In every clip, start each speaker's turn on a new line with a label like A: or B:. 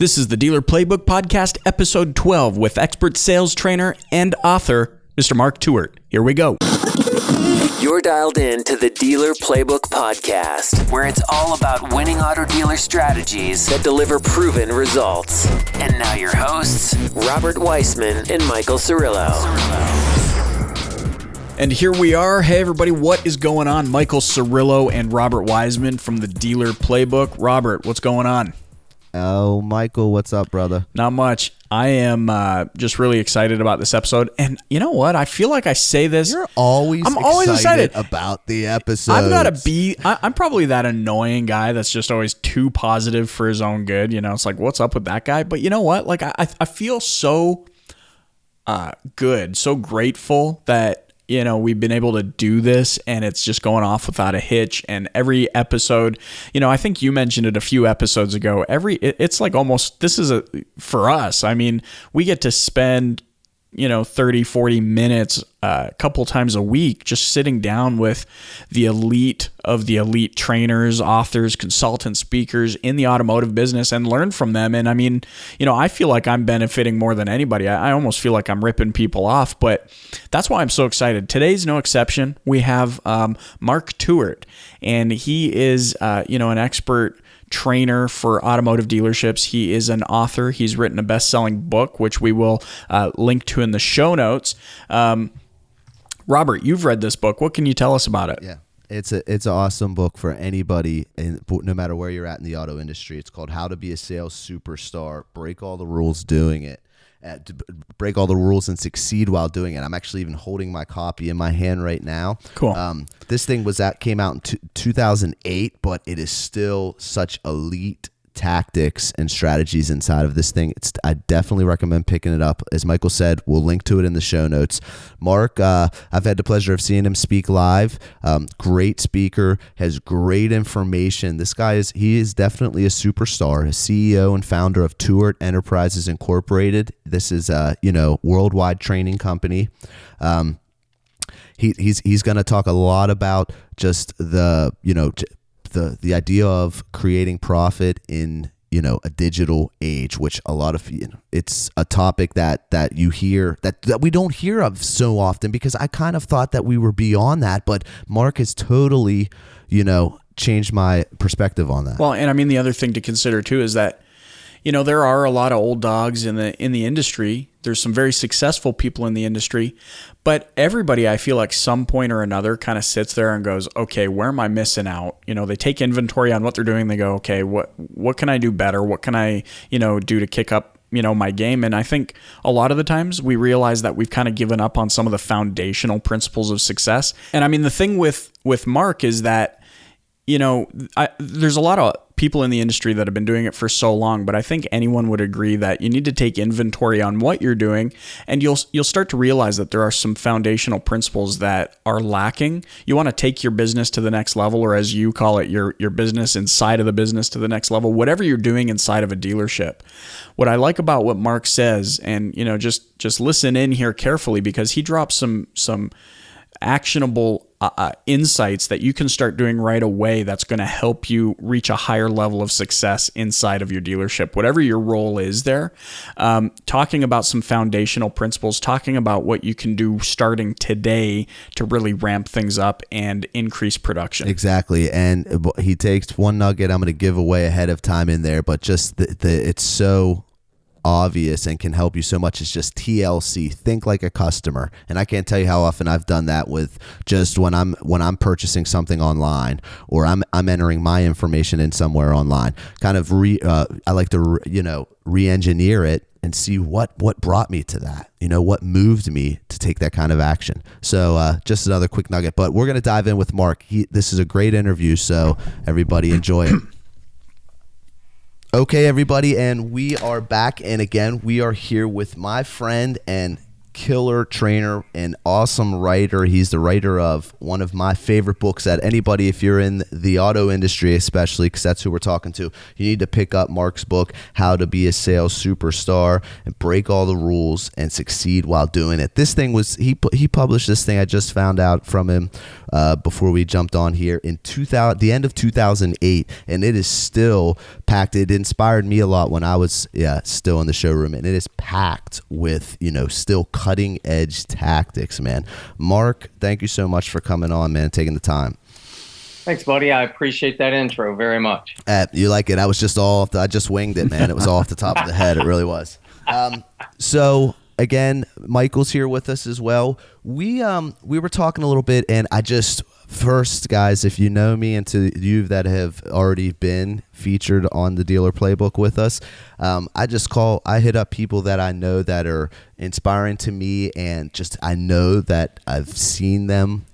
A: This is the Dealer Playbook Podcast, episode 12, with expert sales trainer and author, Mr. Mark Tewart. Here we go.
B: You're dialed in to the Dealer Playbook Podcast, where it's all about winning auto dealer strategies that deliver proven results. And now your hosts, Robert Weissman and Michael Cirillo.
A: And here we are. Hey, everybody, what is going on? Michael Cirillo and Robert Weissman from the Dealer Playbook. Robert, what's going on?
C: Oh, Michael, what's up, brother?
A: Not much. I am just really excited about this episode. And you know what? I feel like I say this.
C: I'm always excited about the episode.
A: I've got to be, I'm probably that annoying guy that's just always too positive for his own good. You know, it's like, what's up with that guy? But you know what? Like, I feel so good, so grateful that, you know, we've been able to do this and it's just going off without a hitch. And every episode, you know, I think you mentioned it a few episodes ago, it's like almost, this is for us, I mean, we get to spend, you know, 30, 40 minutes a couple times a week just sitting down with the elite of the elite trainers, authors, consultants, speakers in the automotive business and learn from them. And I mean, you know, I feel like I'm benefiting more than anybody. I almost feel like I'm ripping people off, but that's why I'm so excited. Today's no exception. We have Mark Tewart, and he is, you know, an expert trainer for automotive dealerships. He is an author. He's written a best-selling book, which we will link to in the show notes. Robert, you've read this book. What can you tell us about it?
C: Yeah, it's an awesome book for anybody, no matter where you're at in the auto industry. It's called How to Be a Sales Superstar, Break All the Rules Doing It. Break all the rules and succeed while doing it. I'm actually even holding my copy in my hand right now.
A: Cool.
C: This thing came out in 2008, but it is still such elite tactics and strategies inside of this thing. I definitely recommend picking it up. As Michael said, we'll link to it in the show notes. Mark, I've had the pleasure of seeing him speak live. Great speaker, has great information. This guy is definitely a superstar, a CEO and founder of Tewart Enterprises Incorporated. This is a worldwide training company. He's going to talk a lot about just the idea of creating profit in, a digital age, which a lot of, it's a topic that you hear that we don't hear of so often, because I kind of thought that we were beyond that, but Mark has totally, changed my perspective on that.
A: Well, and I mean, the other thing to consider too is that, there are a lot of old dogs in the industry. There's some very successful people in the industry, but everybody, I feel like some point or another kind of sits there and goes, okay, where am I missing out? They take inventory on what they're doing. They go, okay, what can I do better? What can I, do to kick up, my game? And I think a lot of the times we realize that we've kind of given up on some of the foundational principles of success. And I mean, the thing with Mark is that, there's a lot of people in the industry that have been doing it for so long, but I think anyone would agree that you need to take inventory on what you're doing, and you'll start to realize that there are some foundational principles that are lacking. You want to take your business to the next level, or as you call it, your business inside of the business to the next level, whatever you're doing inside of a dealership. What I like about what Mark says, and just listen in here carefully, because he drops some actionable insights that you can start doing right away that's going to help you reach a higher level of success inside of your dealership, whatever your role is there. Talking about some foundational principles, talking about what you can do starting today to really ramp things up and increase production.
C: Exactly. And he takes one nugget I'm going to give away ahead of time in there, but just it's so obvious and can help you so much. It's just TLC, think like a customer. And I can't tell you how often I've done that with just when I'm purchasing something online, or I'm entering my information in somewhere online. Kind of I like to re-engineer it and see what brought me to that, what moved me to take that kind of action. So just another quick nugget, but we're going to dive in with Mark. This is a great interview, so everybody enjoy it. Okay, everybody, and we are back, and again, we are here with my friend and killer trainer and awesome writer. He's the writer of one of my favorite books that anybody, if you're in the auto industry especially, because that's who we're talking to, you need to pick up Mark's book, How to Be a Sales Superstar and Break All the Rules and Succeed While Doing It. This thing was, he published this thing, I just found out from him before we jumped on here, in the end of 2008, and it is still packed. It inspired me a lot when I was still in the showroom, and it is packed with, still cutting edge tactics, man. Mark, thank you so much for coming on, man, taking the time.
D: Thanks, buddy. I appreciate that intro very much.
C: You like it? I was just I just winged it, man. It was all off the top of the head. It really was. So again, Michael's here with us as well. We were talking a little bit, and first, guys, if you know me, and to you that have already been featured on the Dealer Playbook with us, I hit up people that I know that are inspiring to me, and I know that I've seen them,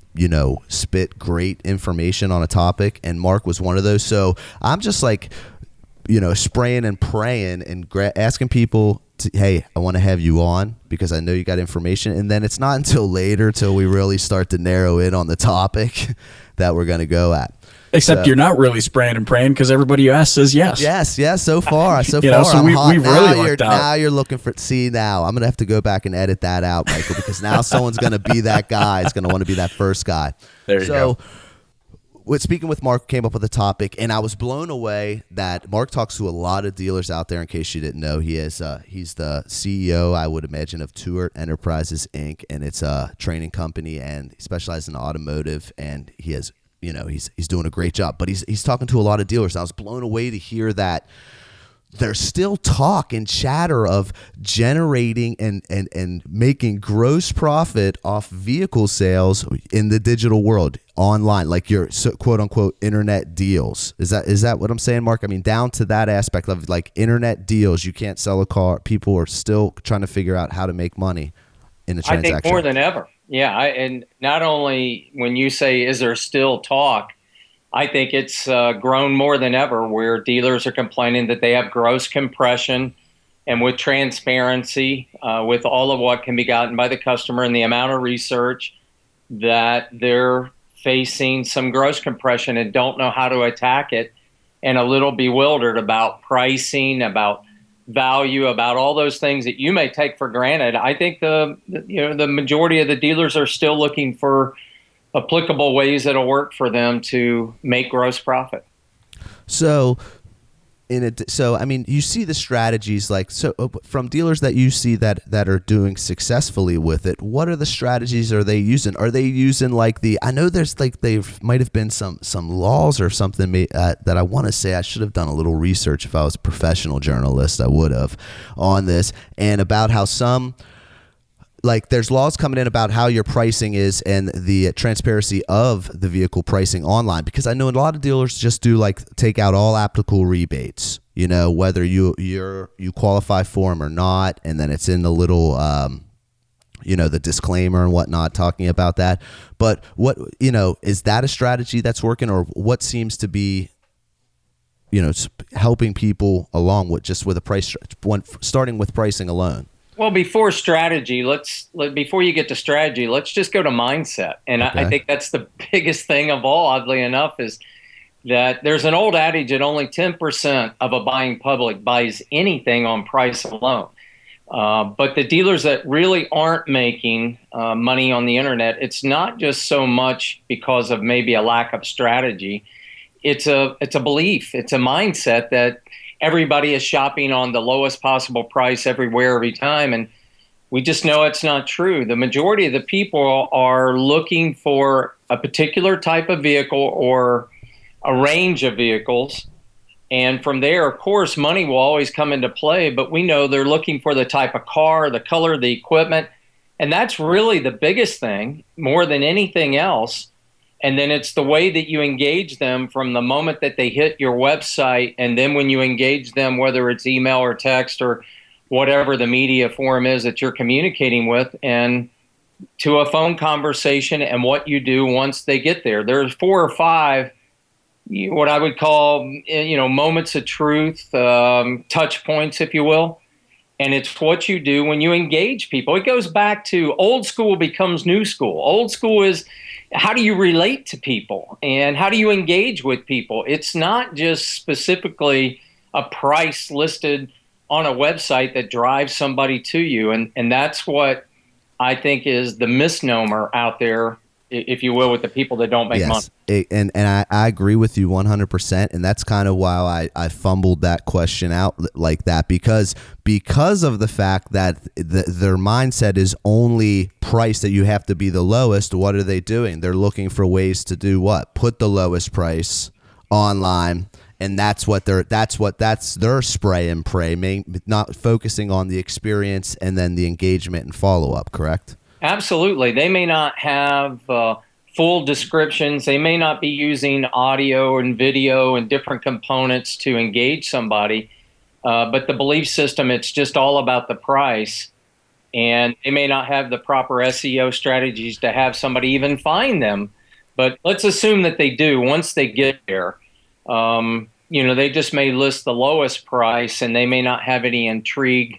C: spit great information on a topic, and Mark was one of those. So I'm just spraying and praying and asking people, hey, I want to have you on because I know you got information. And then it's not until later till we really start to narrow in on the topic that we're going to go at.
A: Except you're not really spraying and praying because everybody you ask says yes.
C: Yes. So far.
A: So we really lucked out.
C: Now you're looking for. See, now I'm going to have to go back and edit that out, Michael, because now someone's going to be that guy. Is going to want to be that first guy.
A: There you go.
C: Speaking with Mark, came up with a topic, and I was blown away that Mark talks to a lot of dealers out there. In case you didn't know, he's the CEO, I would imagine, of Tewart Enterprises, Inc., and it's a training company, and he specializes in automotive, and he has, he's doing a great job. But he's talking to a lot of dealers. I was blown away to hear that there's still talk and chatter of generating and making gross profit off vehicle sales in the digital world, online, like your quote unquote internet deals. Is that what I'm saying, Mark? I mean, down to that aspect of like internet deals. You can't sell a car. People are still trying to figure out how to make money in a transaction.
D: I think more than ever. Yeah. And not only when you say, is there still talk? I think it's grown more than ever, where dealers are complaining that they have gross compression, and with transparency, with all of what can be gotten by the customer and the amount of research, that they're facing some gross compression and don't know how to attack it, and a little bewildered about pricing, about value, about all those things that you may take for granted. I think the majority of the dealers are still looking for applicable ways that'll work for them to make gross profit.
C: So I mean, you see the strategies from dealers that you see that are doing successfully with it. What are the strategies are they using? Are they using I know there's there might have been some laws or something that I want to say I should have done a little research. If I was a professional journalist, I would have on this, and about how there's laws coming in about how your pricing is and the transparency of the vehicle pricing online, because I know a lot of dealers just do take out all applicable rebates, whether you qualify for them or not, and then it's in the little the disclaimer and whatnot talking about that. But what is that a strategy that's working, or what seems to be helping people along with a price, starting with pricing alone?
D: Well, before strategy, before you get to strategy, let's just go to mindset. And okay. I think that's the biggest thing of all, oddly enough, is that there's an old adage that only 10% of a buying public buys anything on price alone. But the dealers that really aren't making money on the internet, it's not just so much because of maybe a lack of strategy. It's a belief. It's a mindset that everybody is shopping on the lowest possible price everywhere, every time. And we just know it's not true. The majority of the people are looking for a particular type of vehicle or a range of vehicles. And from there, of course, money will always come into play, but we know they're looking for the type of car, the color, the equipment. And that's really the biggest thing, more than anything else. And then it's the way that you engage them from the moment that they hit your website, and then when you engage them, whether it's email or text or whatever the media forum is that you're communicating with, and to a phone conversation, and what you do once they get there. There's 4 or 5 what I would call moments of truth, touch points, if you will. And it's what you do when you engage people. It goes back to old school becomes new school. Old school is how do you relate to people and how do you engage with people? It's not just specifically a price listed on a website that drives somebody to you. And that's what I think is the misnomer out there, if you will, with the people that don't make money.
C: And I agree with you 100%, and that's kind of why I fumbled that question out like that, because of the fact that their mindset is only price, that you have to be the lowest. What are they doing? They're looking for ways to do what? Put the lowest price online, and that's their spray and pray, not focusing on the experience and then the engagement and follow up. Correct?
D: Absolutely. They may not have full descriptions. They may not be using audio and video and different components to engage somebody. But the belief system, it's just all about the price. And they may not have the proper SEO strategies to have somebody even find them. But let's assume that they do once they get there. They just may list the lowest price and they may not have any intrigue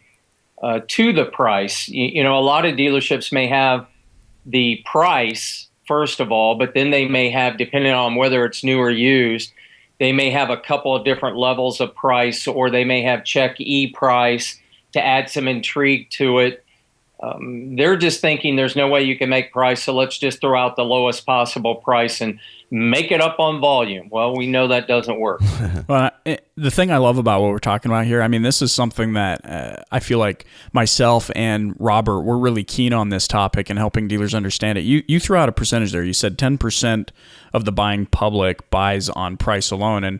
D: to the price. A lot of dealerships may have the price, first of all, but then they may have, depending on whether it's new or used, they may have a couple of different levels of price, or they may have check E price to add some intrigue to it. They're just thinking there's no way you can make price, so let's just throw out the lowest possible price and make it up on volume. Well, we know that doesn't work.
A: Well, the thing I love about what we're talking about here, I mean, this is something that I feel like myself and Robert, we're really keen on this topic and helping dealers understand it. You threw out a percentage there. You said 10% of the buying public buys on price alone. And,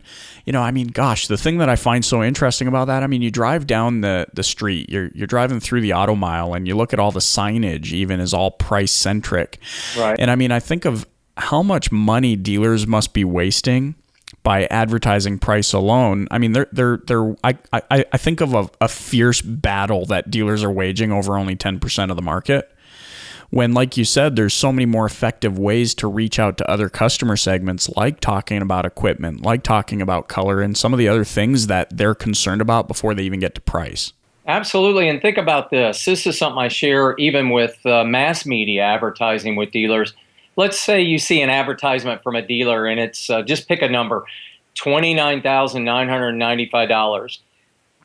A: gosh, the thing that I find so interesting about that, you drive down the street, you're driving through the auto mile, and you look at all the signage even is all price centric.
D: Right.
A: And I think of how much money dealers must be wasting by advertising price alone. I think of a fierce battle that dealers are waging over only 10% of the market, when, like you said, there's so many more effective ways to reach out to other customer segments, like talking about equipment, like talking about color, and some of the other things that they're concerned about before they even get to price.
D: Absolutely. And think about this. This is something I share even with mass media advertising with dealers. Let's say you see an advertisement from a dealer and it's just pick a number, $29,995.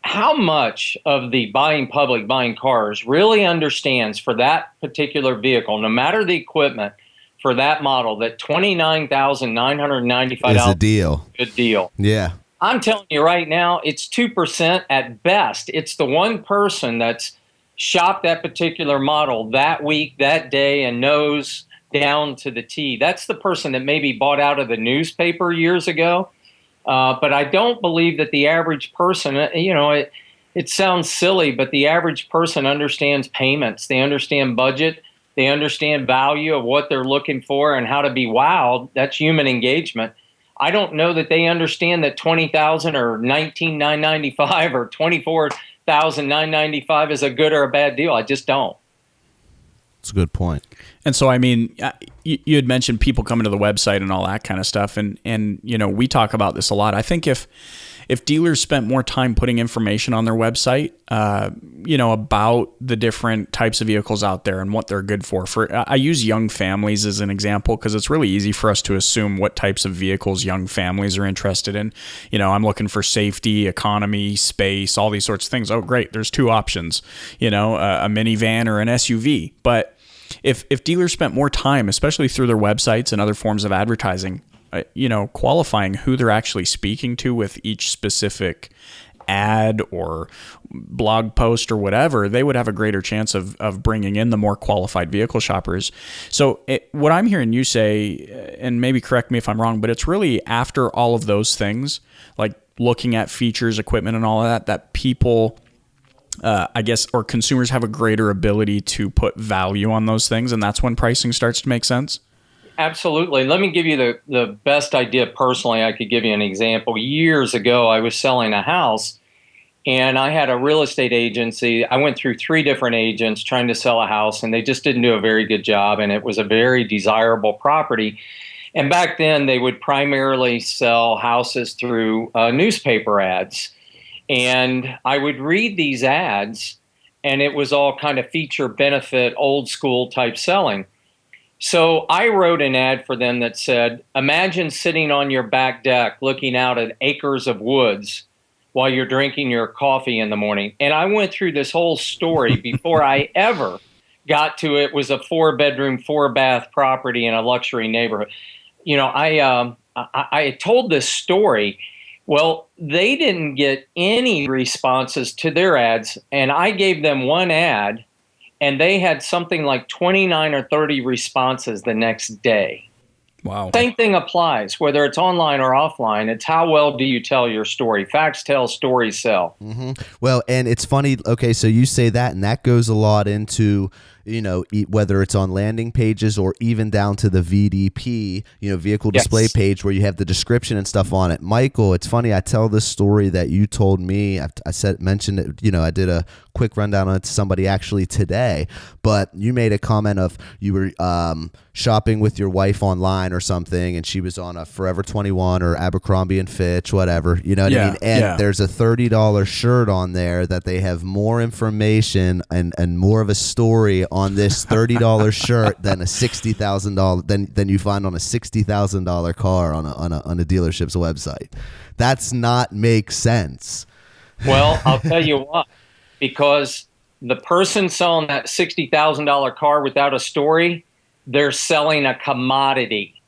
D: How much of the buying public buying cars really understands for that particular vehicle, no matter the equipment, for that model, that $29,995
C: is a deal.
D: Good deal.
C: Yeah.
D: I'm telling you right now, it's 2% at best. It's the one person that's shopped that particular model that week, that day, and knows down to the T. That's the person that maybe bought out of the newspaper years ago. But I don't believe that the average person, it sounds silly, but the average person understands payments. They understand budget. They understand value of what they're looking for and how to be wowed. That's human engagement. I don't know that they understand that $20,000 or $19,995 or $24,995 is a good or a bad deal. I just don't.
C: That's a good point.
A: And so, you had mentioned people coming to the website and all that kind of stuff. And we talk about this a lot. I think if dealers spent more time putting information on their website, about the different types of vehicles out there and what they're good for. I use young families as an example because it's really easy for us to assume what types of vehicles young families are interested in. I'm looking for safety, economy, space, all these sorts of things. Oh, great. There's two options, a minivan or an SUV. But if dealers spent more time, especially through their websites and other forms of advertising, qualifying who they're actually speaking to with each specific ad or blog post or whatever, they would have a greater chance of bringing in the more qualified vehicle shoppers. So what I'm hearing you say, and maybe correct me if I'm wrong, but it's really after all of those things, like looking at features, equipment, and all of that people, or consumers have a greater ability to put value on those things, and that's when pricing starts to make sense?
D: Absolutely. Let me give you the best idea personally. I could give you an example. Years ago, I was selling a house, and I had a real estate agency. I went through 3 different agents trying to sell a house, and they just didn't do a very good job, and it was a very desirable property. And back then, they would primarily sell houses through newspaper ads. And I would read these ads, and it was all kind of feature benefit, old school type selling. So I wrote an ad for them that said, imagine sitting on your back deck looking out at acres of woods while you're drinking your coffee in the morning. And I went through this whole story before I ever got to it was a 4-bedroom, 4-bath property in a luxury neighborhood. You know, I told this story. Well, they didn't get any responses to their ads, and I gave them one ad, and they had something like 29 or 30 responses the next day.
A: Wow.
D: Same thing applies, whether it's online or offline. It's how well do you tell your story? Facts tell, stories sell.
C: Mm-hmm. Well, and it's funny. Okay, so you say that, and that goes a lot into, you know, whether it's on landing pages or even down to the VDP, you know, vehicle display page where you have the description and stuff on it. Michael, it's funny. I tell this story that you told me. Mentioned it. You know, I did a quick rundown on it to somebody actually today, but you made a comment of you were shopping with your wife online or something, and she was on a Forever 21 or Abercrombie and Fitch, whatever. You know what I mean? And there's a $30 shirt on there that they have more information and more of a story on this $30 shirt than a $60,000 than you find on a $60,000 car on a dealership's website. That's not make sense.
D: Well, I'll tell you what, because the person selling that $60,000 car without a story, they're selling a commodity.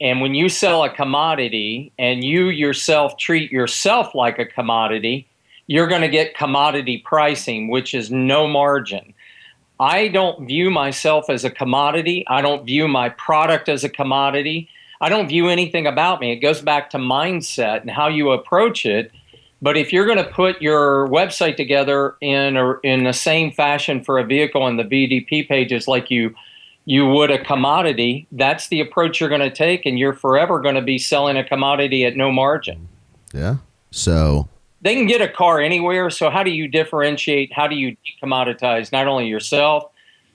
D: And when you sell a commodity and you yourself treat yourself like a commodity, you're going to get commodity pricing, which is no margin. I don't view myself as a commodity. I don't view my product as a commodity. I don't view anything about me. It goes back to mindset and how you approach it. But if you're going to put your website together in the same fashion for a vehicle on the VDP pages like you would a commodity, that's the approach you're going to take, and you're forever going to be selling a commodity at no margin.
C: Yeah. So
D: they can get a car anywhere. So how do you differentiate? How do you commoditize not only yourself,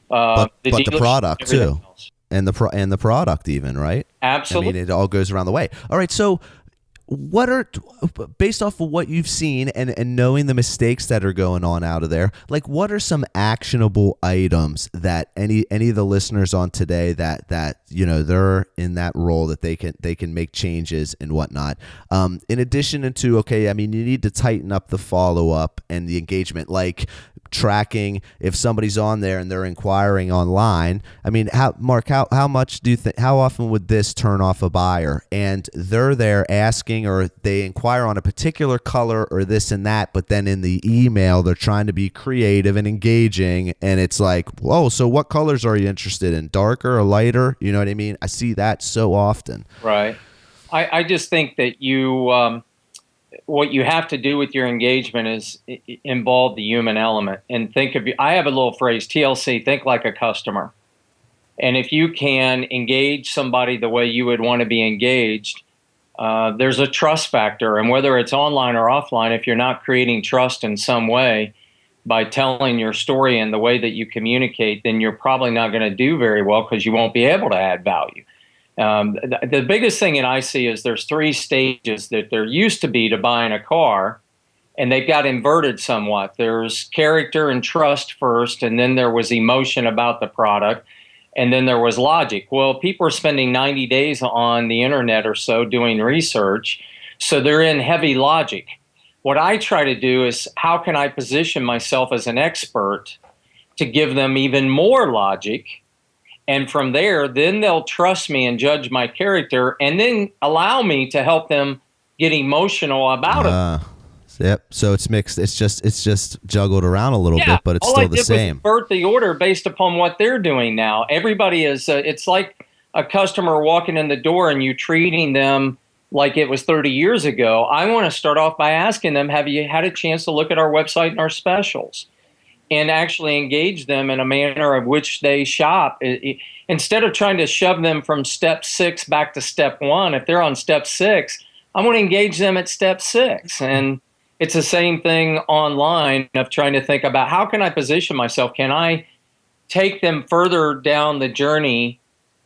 C: but the product too,
D: else.
C: and the product even, right?
D: Absolutely.
C: I mean, it all goes around the way. All right. So what are, based off of what you've seen and knowing the mistakes that are going on out of there, like what are some actionable items that any of the listeners on today that you know they're in that role that they can make changes and whatnot, in addition to, okay, I mean, you need to tighten up the follow-up and the engagement, like tracking if somebody's on there and they're inquiring online. I mean, Mark, how much do you think, how often would this turn off a buyer and they're there asking, or they inquire on a particular color or this and that, but then in the email they're trying to be creative and engaging, and it's like, whoa, so what colors are you interested in, darker or lighter? You know what I mean? I see that so often.
D: Right. I just think that you what you have to do with your engagement is involve the human element, and I have a little phrase, TLC, think like a customer. And if you can engage somebody the way you would want to be engaged, there's a trust factor. And whether it's online or offline, if you're not creating trust in some way by telling your story and the way that you communicate, then you're probably not going to do very well because you won't be able to add value. The biggest thing that I see is there's 3 stages that there used to be to buying a car, and they've got inverted somewhat. There's character and trust first, and then there was emotion about the product, and then there was logic. Well, people are spending 90 days on the internet or so doing research, so they're in heavy logic. What I try to do is, how can I position myself as an expert to give them even more logic? And from there, then they'll trust me and judge my character, and then allow me to help them get emotional about it.
C: Yep. So it's mixed. It's just juggled around a little bit, but it's still the same.
D: Was invert the order based upon what they're doing now. Everybody is. It's like a customer walking in the door and you treating them like it was 30 years ago. I want to start off by asking them, have you had a chance to look at our website and our specials? And actually engage them in a manner of which they shop. Instead of trying to shove them from step 6 back to step 1, if they're on step 6, I want to engage them at step 6. And it's the same thing online of trying to think about, how can I position myself? Can I take them further down the journey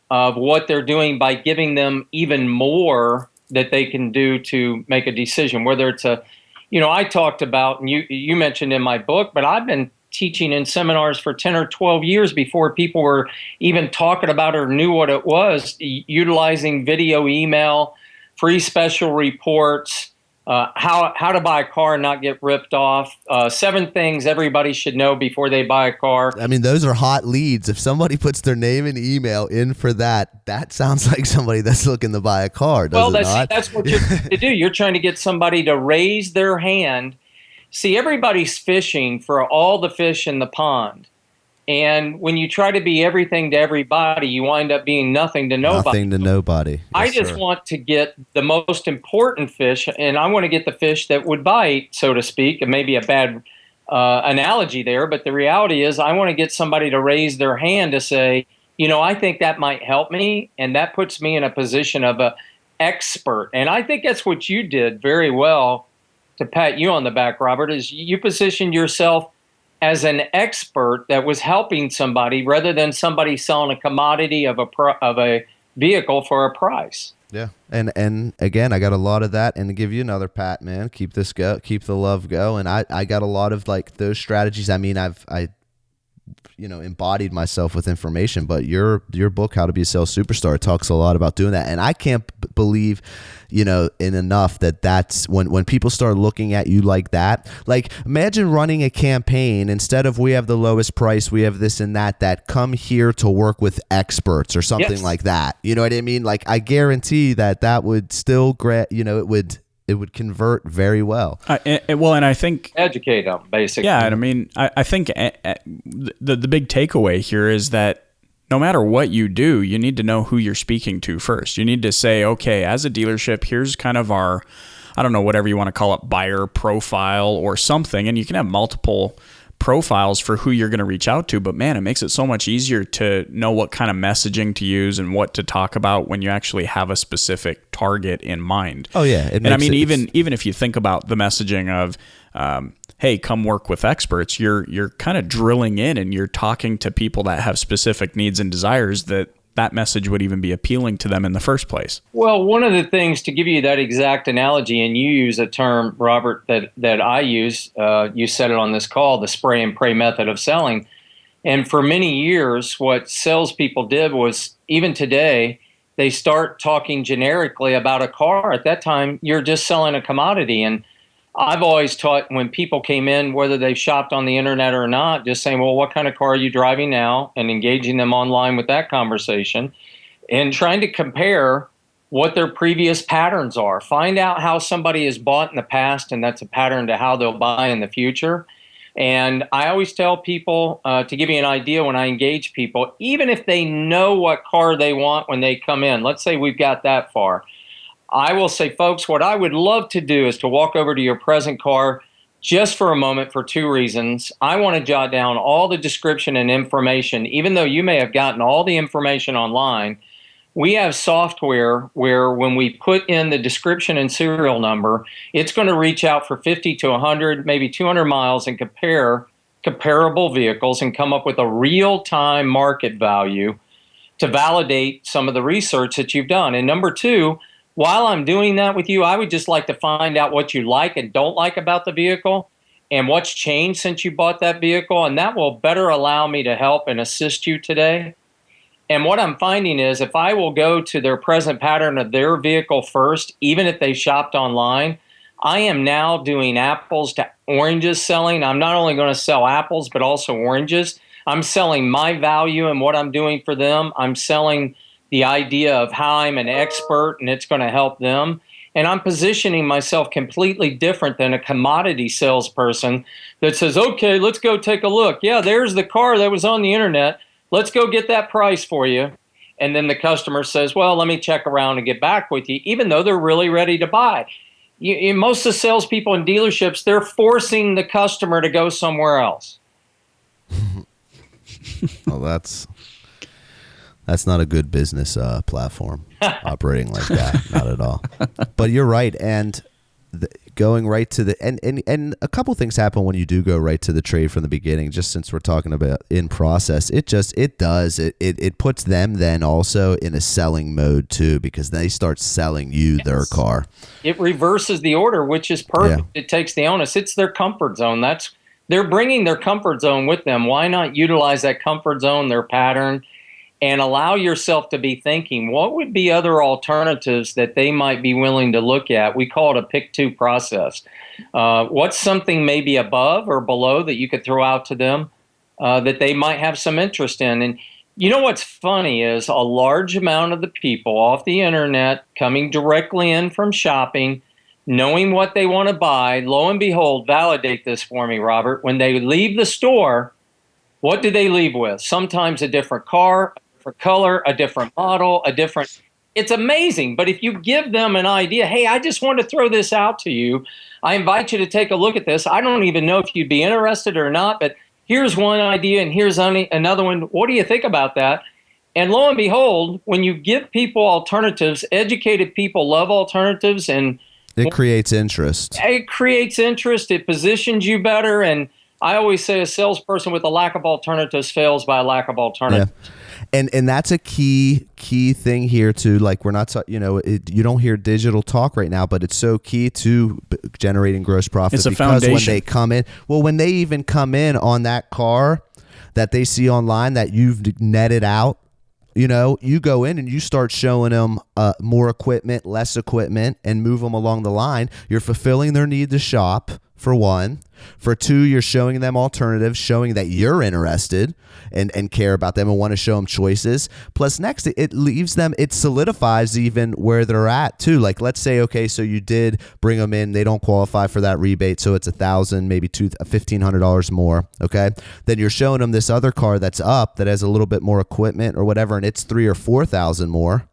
D: of what they're doing by giving them even more that they can do to make a decision? Whether it's I talked about, and you mentioned in my book, but I've been teaching in seminars for 10 or 12 years before people were even talking about it or knew what it was, utilizing video email, free special reports, how to buy a car and not get ripped off, 7 things everybody should know before they buy a car.
C: I mean, those are hot leads. If somebody puts their name and email in for that, that sounds like somebody that's looking to buy a car, does it not?
D: That's what you're trying to do. You're trying to get somebody to raise their hand. See, everybody's fishing for all the fish in the pond. And when you try to be everything to everybody, you wind up being nothing to nobody.
C: Nothing to nobody. Yes,
D: I just want to get the most important fish, and I want to get the fish that would bite, so to speak. It may be a bad analogy there, but the reality is I want to get somebody to raise their hand to say, I think that might help me, and that puts me in a position of an expert. And I think that's what you did very well, to pat you on the back, Robert, is you positioned yourself as an expert that was helping somebody rather than somebody selling a commodity of a vehicle for a price.
C: Yeah. And again, I got a lot of that, and to give you another pat, man, keep the love going. I got a lot of like those strategies. I mean, I embodied myself with information, but your book, How to Be a Sales Superstar, talks a lot about doing that. And I can't believe, in enough that's when people start looking at you like that. Like, imagine running a campaign instead of we have the lowest price, we have this and that come here to work with experts or something like that. You know what I mean? Like, I guarantee that would still it would convert very well.
A: And I think
D: educate them, basically.
A: Yeah, and I mean, I think the big takeaway here is that no matter what you do, you need to know who you're speaking to first. You need to say, okay, as a dealership, here's kind of our, I don't know, whatever you want to call it, buyer profile or something, and you can have multiple profiles for who you're going to reach out to, but man, it makes it so much easier to know what kind of messaging to use and what to talk about when you actually have a specific target in mind.
C: Oh yeah.
A: And I mean, even if you think about the messaging of, hey, come work with experts, you're kind of drilling in and you're talking to people that have specific needs and desires that message would even be appealing to them in the first place.
D: Well, one of the things, to give you that exact analogy, and you use a term, Robert, that I use, you said it on this call, the spray and pray method of selling. And for many years, what salespeople did was, even today, they start talking generically about a car. At that time, you're just selling a commodity. And I've always taught when people came in, whether they've shopped on the internet or not, just saying, well, what kind of car are you driving now? And engaging them online with that conversation and trying to compare what their previous patterns are. Find out how somebody has bought in the past, and that's a pattern to how they'll buy in the future. And I always tell people, to give you an idea when I engage people, even if they know what car they want when they come in, let's say we've got that far, I will say, folks, what I would love to do is to walk over to your present car just for a moment for 2 reasons. I want to jot down all the description and information, even though you may have gotten all the information online. We have software where when we put in the description and serial number, it's going to reach out for 50 to 100, maybe 200 miles and compare comparable vehicles and come up with a real-time market value to validate some of the research that you've done. And number 2, while I'm doing that with you, I would just like to find out what you like and don't like about the vehicle and what's changed since you bought that vehicle. And that will better allow me to help and assist you today. And what I'm finding is if I will go to their present pattern of their vehicle first, even if they shopped online, I am now doing apples to oranges selling. I'm not only going to sell apples, but also oranges. I'm selling my value and what I'm doing for them. I'm selling the idea of how I'm an expert and it's going to help them. And I'm positioning myself completely different than a commodity salesperson that says, okay, let's go take a look. Yeah, there's the car that was on the internet. Let's go get that price for you. And then the customer says, well, let me check around and get back with you, even though they're really ready to buy. Most of the salespeople in dealerships, they're forcing the customer to go somewhere else.
C: Well, that's not a good business platform operating like that. Not at all. But you're right. And going right to the and a couple things happen when you do go right to the trade from the beginning. Just since we're talking about in process, it puts them then also in a selling mode too, because they start selling you their car.
D: It reverses the order, which is perfect.
C: Yeah.
D: It takes the onus. It's their comfort zone. That's they're bringing their comfort zone with them. Why not utilize that comfort zone, their pattern, and allow yourself to be thinking, what would be other alternatives that they might be willing to look at? We call it a pick two process. What's something maybe above or below that you could throw out to them that they might have some interest in? And you know what's funny is a large amount of the people off the internet coming directly in from shopping, knowing what they want to buy, lo and behold, validate this for me, Robert. When they leave the store, what do they leave with? Sometimes a different car, a different color, a different model, it's amazing. But if you give them an idea, hey, I just want to throw this out to you. I invite you to take a look at this. I don't even know if you'd be interested or not, but here's one idea and here's another one. What do you think about that? And lo and behold, when you give people alternatives, educated people love alternatives, and
C: it creates interest.
D: It creates interest. It positions you better. And I always say a salesperson with a lack of alternatives fails by a lack of alternatives.
C: Yeah. And that's a key thing here too. Like, we're not, you don't hear digital talk right now, but it's so key to generating gross profit.
A: It's a
C: because
A: foundation.
C: when they come in, when they even come in on that car that they see online that you've netted out, you go in and you start showing them more equipment, less equipment, and move them along the line. You're fulfilling their need to shop, for one. For two, you're showing them alternatives, showing that you're interested and care about them and want to show them choices. Plus, next, it leaves them, it solidifies even where they're at too. Like, let's say, okay, so you did bring them in, they don't qualify for that rebate, so it's $1,000, maybe $1,500 more. Okay, then you're showing them this other car that's up that has a little bit more equipment or whatever, and it's $3,000 or $4,000 more.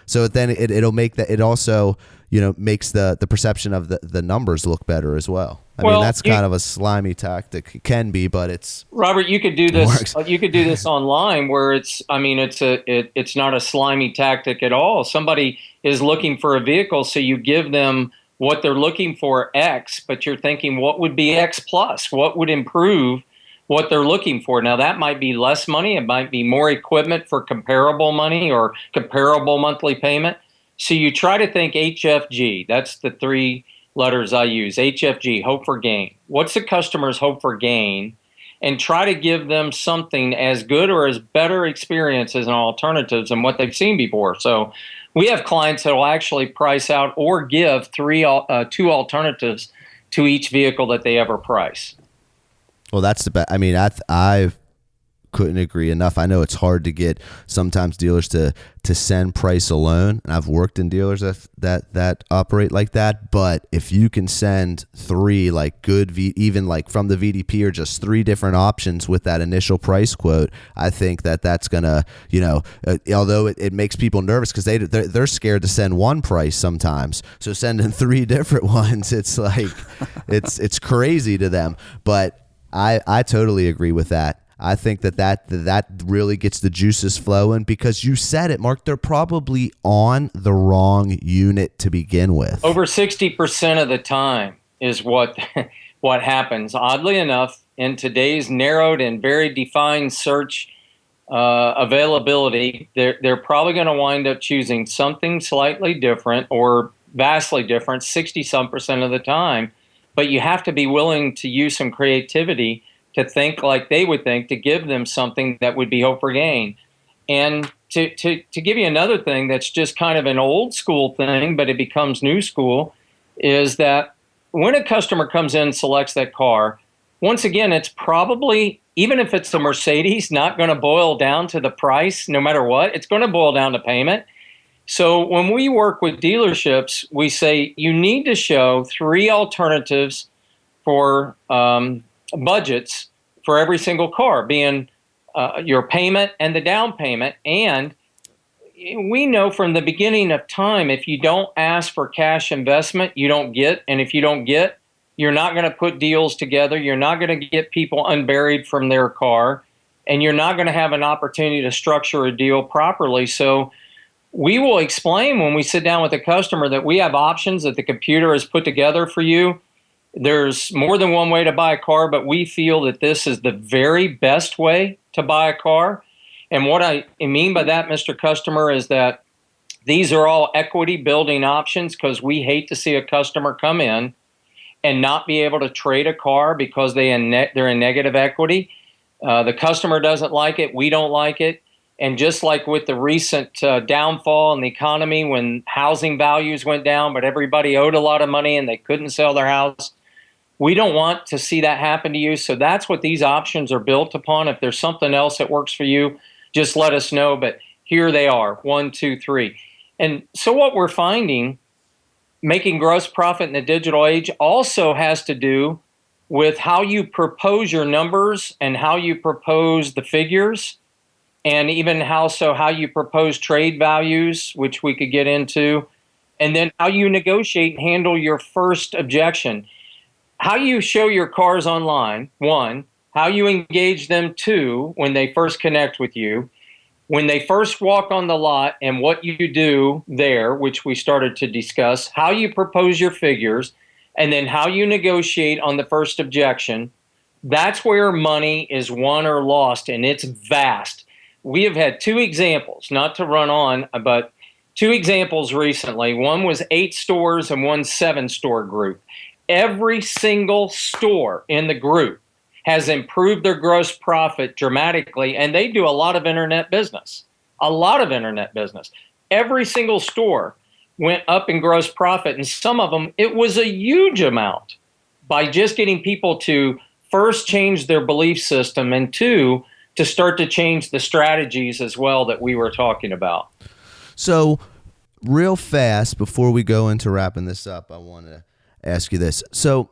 C: So then it'll make that. It also makes the perception of the numbers look better as well. I mean, that's kind of a slimy tactic. It can be, but it's
D: Robert. You could do this. You could do this online, where it's not a slimy tactic at all. Somebody is looking for a vehicle, so you give them what they're looking for, X, but you're thinking, what would be X plus? What would improve what they're looking for? Now, that might be less money. It might be more equipment for comparable money or comparable monthly payment. So you try to think HFG. That's the three letters I use. HFG, hope for gain. What's the customer's hope for gain? And try to give them something as good or as better experiences and alternatives than what they've seen before. So we have clients that will actually price out or give two alternatives to each vehicle that they ever price.
C: Well, that's the best. I mean, I couldn't agree enough. I know it's hard to get sometimes dealers to send price alone, and I've worked in dealers that operate like that. But if you can send three like good, even like from the VDP, or just three different options with that initial price quote, I think that's gonna, although it makes people nervous because they're scared to send one price sometimes. So sending three different ones, it's like it's crazy to them. But I totally agree with that. I think that really gets the juices flowing, because you said it, Mark, they're probably on the wrong unit to begin with.
D: Over 60% of the time is what happens. Oddly enough, in today's narrowed and very defined search availability, they're probably going to wind up choosing something slightly different or vastly different 60-some% of the time. But you have to be willing to use some creativity to think like they would think, to give them something that would be hope for gain. And to give you another thing that's just kind of an old school thing, but it becomes new school, is that when a customer comes in and selects that car, once again, it's probably, even if it's a Mercedes, not going to boil down to the price no matter what. It's going to boil down to payment. So when we work with dealerships, we say you need to show three alternatives for budgets for every single car, being your payment and the down payment. And we know from the beginning of time, if you don't ask for cash investment, you don't get. And if you don't get, you're not going to put deals together. You're not going to get people unburied from their car. And you're not going to have an opportunity to structure a deal properly. So we will explain when we sit down with the customer that we have options that the computer has put together for you. There's more than one way to buy a car, but we feel that this is the very best way to buy a car. And what I mean by that, Mr. Customer, is that these are all equity building options, because we hate to see a customer come in and not be able to trade a car because they're in negative equity. The customer doesn't like it. We don't like it. And just like with the recent downfall in the economy when housing values went down, but everybody owed a lot of money and they couldn't sell their house, we don't want to see that happen to you. So that's what these options are built upon. If there's something else that works for you, just let us know. But here they are, 1, 2, 3. And so what we're finding, making gross profit in the digital age also has to do with how you propose your numbers and how you propose the figures, and even how you propose trade values, which we could get into, and then how you negotiate and handle your first objection. How you show your cars online, 1, how you engage them, 2, when they first connect with you, when they first walk on the lot and what you do there, which we started to discuss, how you propose your figures, and then how you negotiate on the first objection. That's where money is won or lost, and it's vast. We have had 2 examples, not to run on, but 2 examples recently. One was 8 stores and one 7-store group. Every single store in the group has improved their gross profit dramatically, and they do a lot of internet business. Every single store went up in gross profit, and some of them, it was a huge amount by just getting people to first change their belief system, and 2, to start to change the strategies as well that we were talking about.
C: So real fast, before we go into wrapping this up, I want to ask you this. So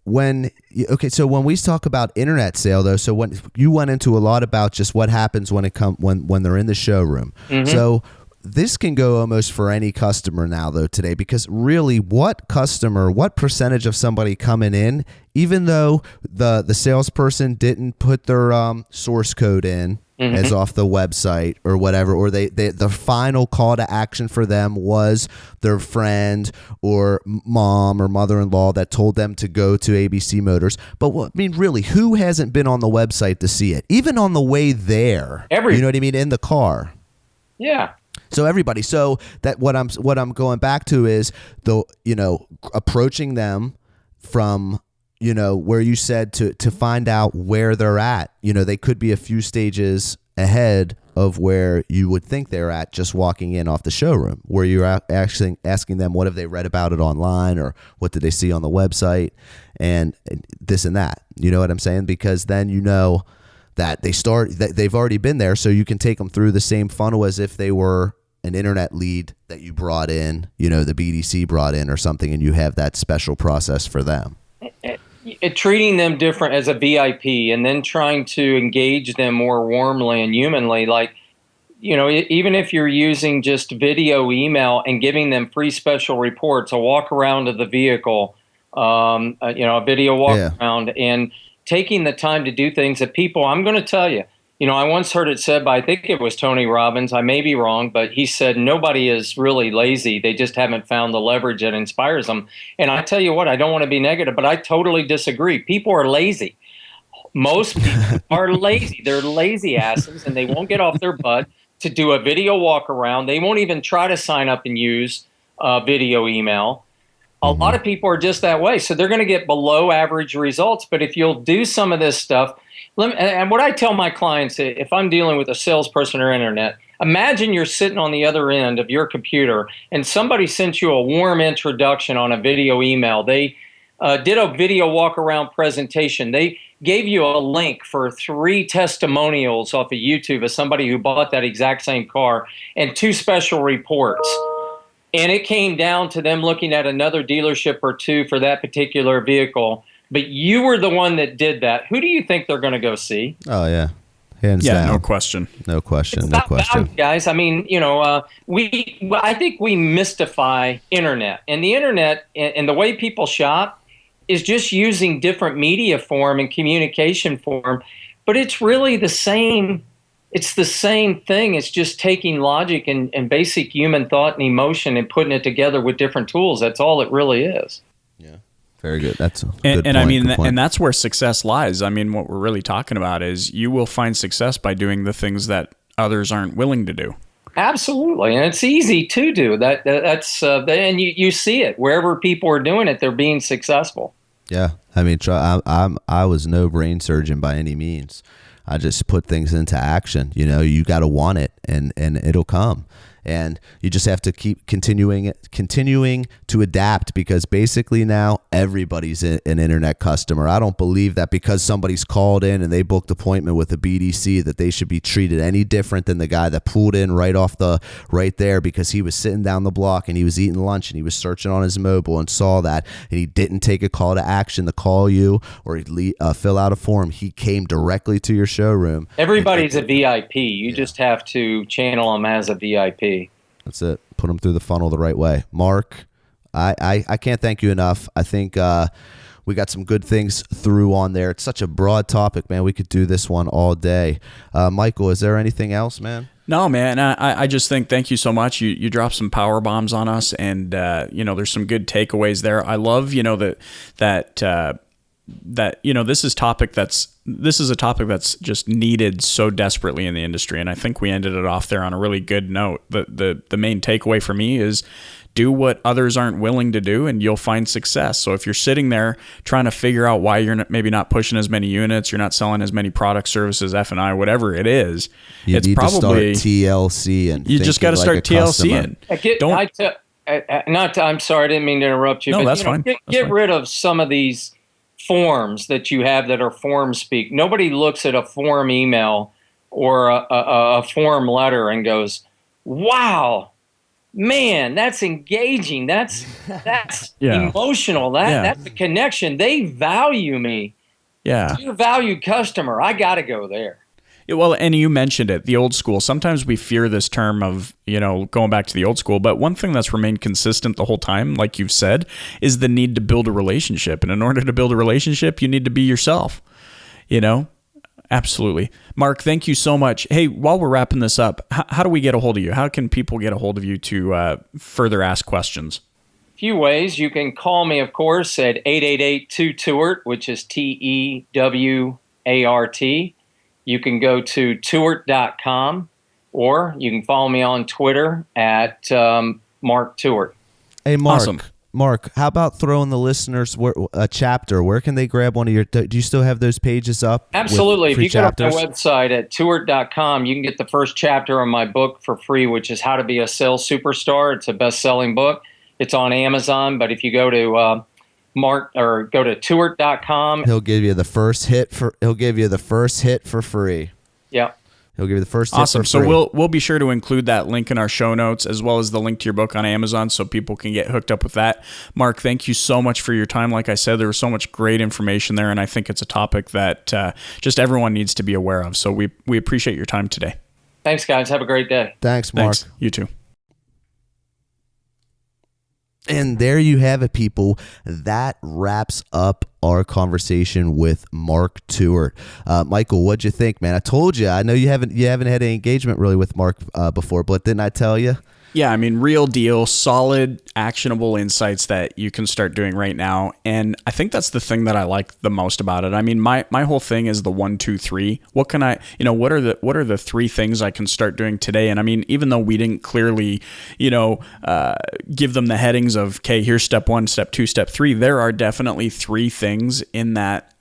C: when we talk about internet sale though, so when you went into a lot about just what happens when they're in the showroom. Mm-hmm. So this can go almost for any customer now though today, because really what percentage of somebody coming in, even though the salesperson didn't put their source code in, mm-hmm. as off the website or whatever, or the final call to action for them was their friend or mom or mother-in-law that told them to go to ABC Motors. But really, who hasn't been on the website to see it? Even on the way there, you know what I mean, in the car.
D: Yeah.
C: So everybody. So that what I'm going back to is approaching them from where you said to find out where they're at. They could be a few stages ahead of where you would think they're at just walking in off the showroom, where you're actually asking them what have they read about it online or what did they see on the website and this and that. You know what I'm saying? Because then that they've already been there, so you can take them through the same funnel as if they were an internet lead that you brought in, the BDC brought in or something, and you have that special process for them.
D: Treating them different as a VIP and then trying to engage them more warmly and humanly, like, even if you're using just video email and giving them free special reports, a walk around of the vehicle, a video walk around, and taking the time to do things that people, I'm going to tell you, I once heard it said by, I think it was Tony Robbins, I may be wrong, but he said nobody is really lazy. They just haven't found the leverage that inspires them. And I tell you what, I don't want to be negative, but I totally disagree. People are lazy. Most people are lazy. They're lazy asses, and they won't get off their butt to do a video walk around. They won't even try to sign up and use video email. A lot of people are just that way. So they're going to get below average results. But if you'll do some of this stuff, and what I tell my clients, if I'm dealing with a salesperson or internet, imagine you're sitting on the other end of your computer and somebody sent you a warm introduction on a video email. They did a video walk around presentation. They gave you a link for 3 testimonials off of YouTube of somebody who bought that exact same car and 2 special reports. And it came down to them looking at another dealership or 2 for that particular vehicle. But you were the one that did that. Who do you think they're going to go see?
C: Oh, yeah. Hands down.
A: No question.
C: No question.
D: Guys, I mean, I think we mystify internet. And the internet and the way people shop is just using different media form and communication form. But it's really the same. It's the same thing. It's just taking logic and basic human thought and emotion and putting it together with different tools. That's all it really is.
C: Yeah. Very good. That's a good
A: and
C: point.
A: I mean, and that's where success lies. I mean, what we're really talking about is you will find success by doing the things that others aren't willing to do.
D: Absolutely, and it's easy to do that. And you see it wherever people are doing it; they're being successful.
C: Yeah, I mean, I was no brain surgeon by any means. I just put things into action. You got to want it, and it'll come. And you just have to keep continuing to adapt, because basically now everybody's an internet customer. I don't believe that because somebody's called in and they booked an appointment with a BDC that they should be treated any different than the guy that pulled in right there because he was sitting down the block and he was eating lunch and he was searching on his mobile and saw that, and he didn't take a call to action to call you or fill out a form. He came directly to your showroom.
D: Everybody's a VIP. You just have to channel them as a VIP.
C: That's it. Put them through the funnel the right way. Mark, I can't thank you enough. I think we got some good things through on there. It's such a broad topic, man. We could do this one all day. Michael, is there anything else, man?
A: No, man. I just think thank you so much. You dropped some power bombs on us, and there's some good takeaways there. I love that this is a topic that's just needed so desperately in the industry, and I think we ended it off there on a really good note. The main takeaway for me is do what others aren't willing to do, and you'll find success. So if you're sitting there trying to figure out why you're maybe not pushing as many units, you're not selling as many products, services, F&I, whatever it is, it's probably
C: to start TLC, and
A: you just got to start TLC.
D: I'm sorry, I didn't mean to interrupt you.
A: No,
D: but,
A: that's fine.
D: Get rid of some of these forms that you have that are form speak. Nobody looks at a form email or a form letter and goes, "Wow, man, that's engaging. That's emotional. That's a connection. They value me.
A: Yeah,
D: you're a valued customer. I got to go there."
A: Well, and you mentioned it, the old school. Sometimes we fear this term of, going back to the old school. But one thing that's remained consistent the whole time, like you've said, is the need to build a relationship. And in order to build a relationship, you need to be yourself. Absolutely. Mark, thank you so much. Hey, while we're wrapping this up, how do we get a hold of you? How can people get a hold of you to further ask questions?
D: Few ways. You can call me, of course, at 888-2-TEWART, which is TEWART. You can go to Tewart.com, or you can follow me on Twitter at Mark Tewart.
C: Hey, Mark.
A: Awesome.
C: Mark, how about throwing the listeners a chapter? Where can they grab one of your? Do you still have those pages up?
D: Absolutely. If you go to my website at Tewart.com, you can get the first chapter of my book for free, which is How to Be a Sales Superstar. It's a best-selling book. It's on Amazon, but if you go to go to Tewart.com.
C: He'll give you the first hit for free.
D: Yeah.
C: He'll give you the first
A: awesome.
C: hit for free.
A: So we'll be sure to include that link in our show notes, as well as the link to your book on Amazon, so people can get hooked up with that. Mark, thank you so much for your time. Like I said, there was so much great information there, and I think it's a topic that just everyone needs to be aware of. So we appreciate your time today.
D: Thanks, guys. Have a great day.
C: Thanks, Mark.
A: Thanks. You too.
C: And there you have it, people. That wraps up our conversation with Mark Tewart. Michael, what'd you think, man? I told you. I know you haven't had any engagement really with Mark before, but didn't I tell you?
A: Yeah, I mean, real deal, solid, actionable insights that you can start doing right now. And I think that's the thing that I like the most about it. I mean, my whole thing is the 1, 2, 3. What can I, what are the 3 things I can start doing today? And I mean, even though we didn't clearly, give them the headings of, okay, here's step 1, step 2, step 3, there are definitely 3 things in that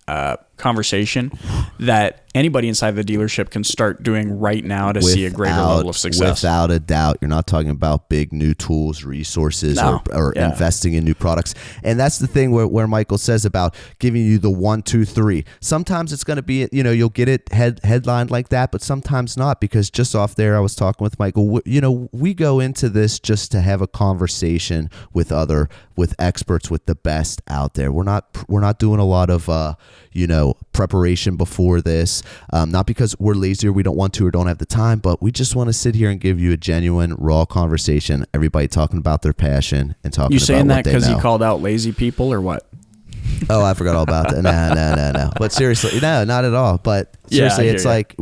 A: conversation that anybody inside the dealership can start doing right now to see a greater level of success.
C: Without a doubt. You're not talking about big new tools, resources, or investing in new products. And that's the thing where Michael says about giving you the 1, 2, 3. Sometimes it's going to be, you'll get it headlined like that, but sometimes not, because just off there, I was talking with Michael, we go into this just to have a conversation with experts, with the best out there. We're not doing a lot of, preparation before this, not because we're lazy or we don't want to or don't have the time, but we just want to sit here and give you a genuine, raw conversation. Everybody talking about their passion and talking about what they know. You saying that
A: because you called out lazy people or what?
C: Oh, I forgot all about that. No. But seriously, no, not at all. But seriously, it's like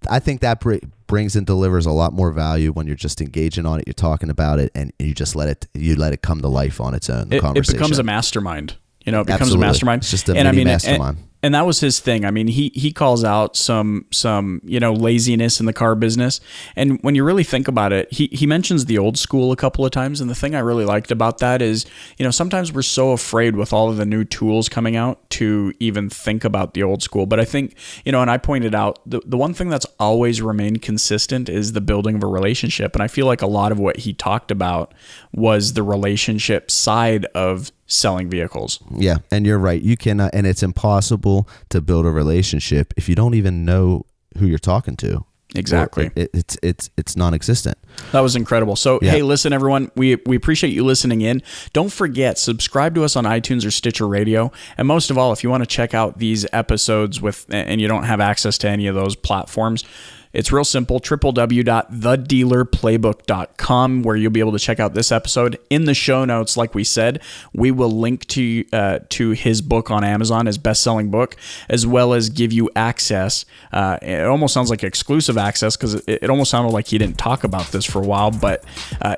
C: I think that brings and delivers a lot more value when you're just engaging on it. You're talking about it, and you just let it come to life on its own. The conversation.
A: It becomes a mastermind. It becomes
C: Absolutely.
A: a mastermind.
C: It's just a mini mastermind.
A: And that was his thing. I mean, he calls out some laziness in the car business. And when you really think about it, he mentions the old school a couple of times. And the thing I really liked about that is, sometimes we're so afraid with all of the new tools coming out to even think about the old school. But I think, and I pointed out the one thing that's always remained consistent is the building of a relationship. And I feel like a lot of what he talked about was the relationship side of selling vehicles.
C: Yeah, and you're right. You cannot, and it's impossible to build a relationship if you don't even know who you're talking to.
A: Exactly.
C: It's non-existent.
A: That was incredible. So,
C: yeah.
A: Hey, listen, everyone, we appreciate you listening in. Don't forget, subscribe to us on iTunes or Stitcher Radio. And most of all, if you want to check out these episodes and you don't have access to any of those platforms, it's real simple, www.thedealerplaybook.com, where you'll be able to check out this episode. In the show notes, like we said, we will link to his book on Amazon, his best-selling book, as well as give you access. It almost sounds like exclusive access, because it almost sounded like he didn't talk about this for a while, but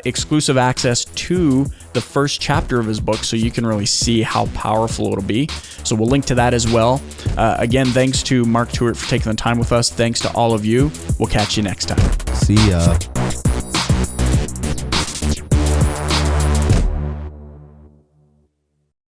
A: exclusive access to the first chapter of his book, so you can really see how powerful it'll be. So we'll link to that as well. Again, thanks to Mark Tewart for taking the time with us. Thanks to all of you. We'll catch you next time.
C: See ya.